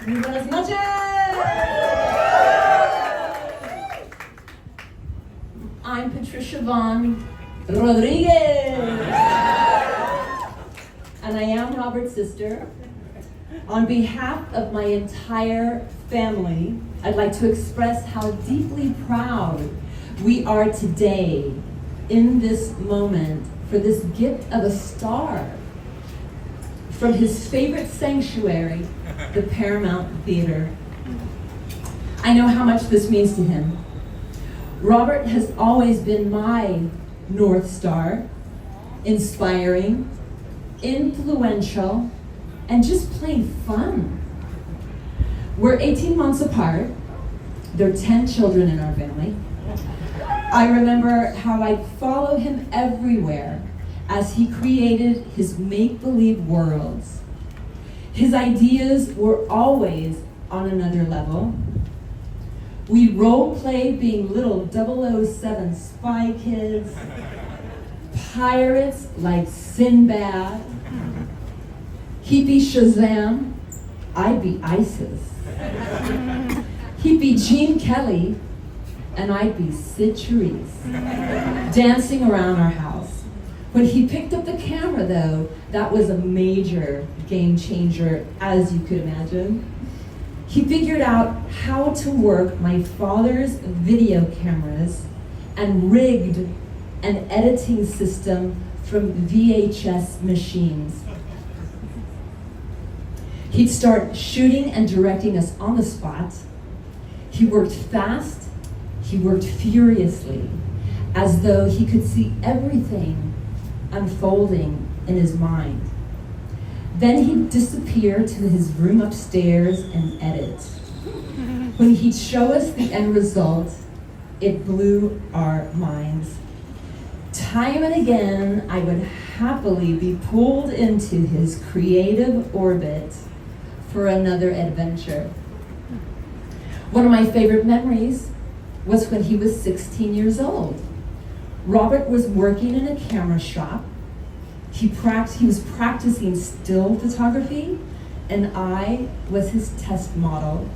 Muy buenas noches. I'm Patricia Vonne Rodriguez, and I am Robert's sister. On behalf of my entire family, I'd like to express how deeply proud we are today in this moment for this gift of a star from his favorite sanctuary, the Paramount Theatre. I know how much this means to him. Robert has always been my North Star, inspiring, influential, and just plain fun. We're 18 months apart. There are 10 children in our family. I remember how I'd follow him everywhere as he created his make-believe worlds. His ideas were always on another level. We role-played being little 007 spy kids, pirates like Sinbad. He'd be Shazam, I'd be ISIS. He'd be Gene Kelly, and I'd be Sid Charisse, dancing around our house. When he picked up the camera, though, that was a major game changer, as you could imagine. He figured out how to work my father's video cameras and rigged an editing system from VHS machines. He'd start shooting and directing us on the spot. He worked fast, he worked furiously, as though he could see everything unfolding in his mind. Then he'd disappear to his room upstairs and edit. When he'd show us the end result, it blew our minds. Time and again, I would happily be pulled into his creative orbit for another adventure. One of my favorite memories was when he was 16 years old. Robert was working in a camera shop. He was practicing still photography, and I was his test model.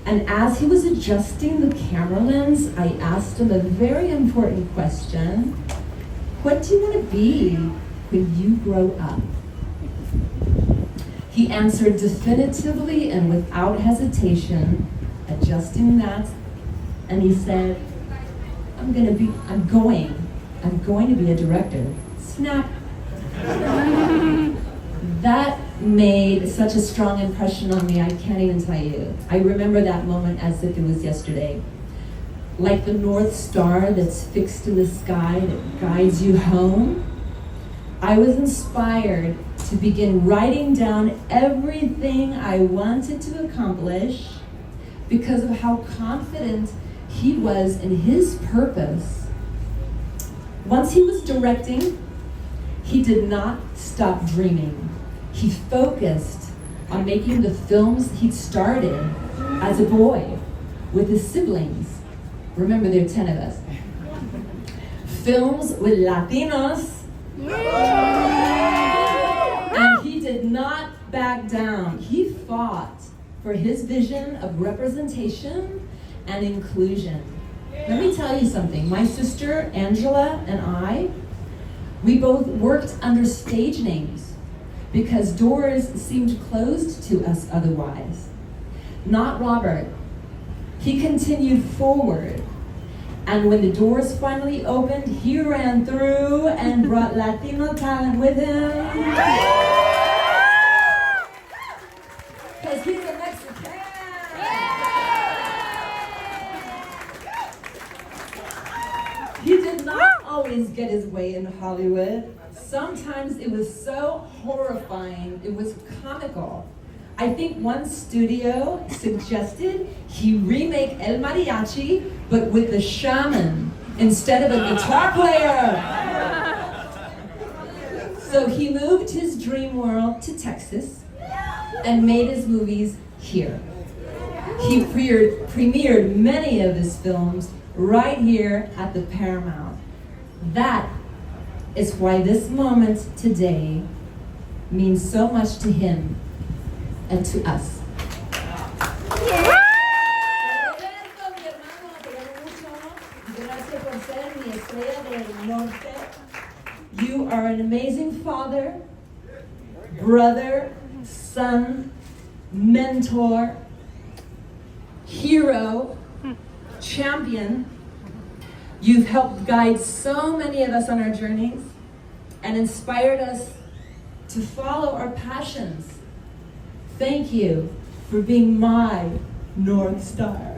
And as he was adjusting the camera lens, I asked him a very important question. What do you want to be when you grow up? He answered definitively and without hesitation, adjusting that, and he said, I'm going to be a director. Snap. That made such a strong impression on me, I can't even tell you. I remember that moment as if it was yesterday. Like the North Star that's fixed in the sky that guides you home, I was inspired to begin writing down everything I wanted to accomplish because of how confident he was in his purpose. Once he was directing, he did not stop dreaming. He focused on making the films he'd started as a boy with his siblings. Remember, there are 10 of us. Films with Latinos. And he did not back down. He fought for his vision of representation and inclusion. Let me tell you something. My sister, Angela, and I, we both worked under stage names because doors seemed closed to us otherwise. Not Robert. He continued forward. And when the doors finally opened, he ran through and brought Latino talent with him. Because he's a Mexican. He did not always get his way in Hollywood. Sometimes it was so horrifying, it was comical. I think one studio suggested he remake El Mariachi, but with the shaman instead of a guitar player. So he moved his dream world to Texas and made his movies here. He premiered many of his films right here at the Paramount. That is why this moment today means so much to him and to us. Gracias por ser mi estrella del norte. You are an amazing father, brother, son, mentor, hero, champion. You've helped guide so many of us on our journeys and inspired us to follow our passions. Thank you for being my North Star.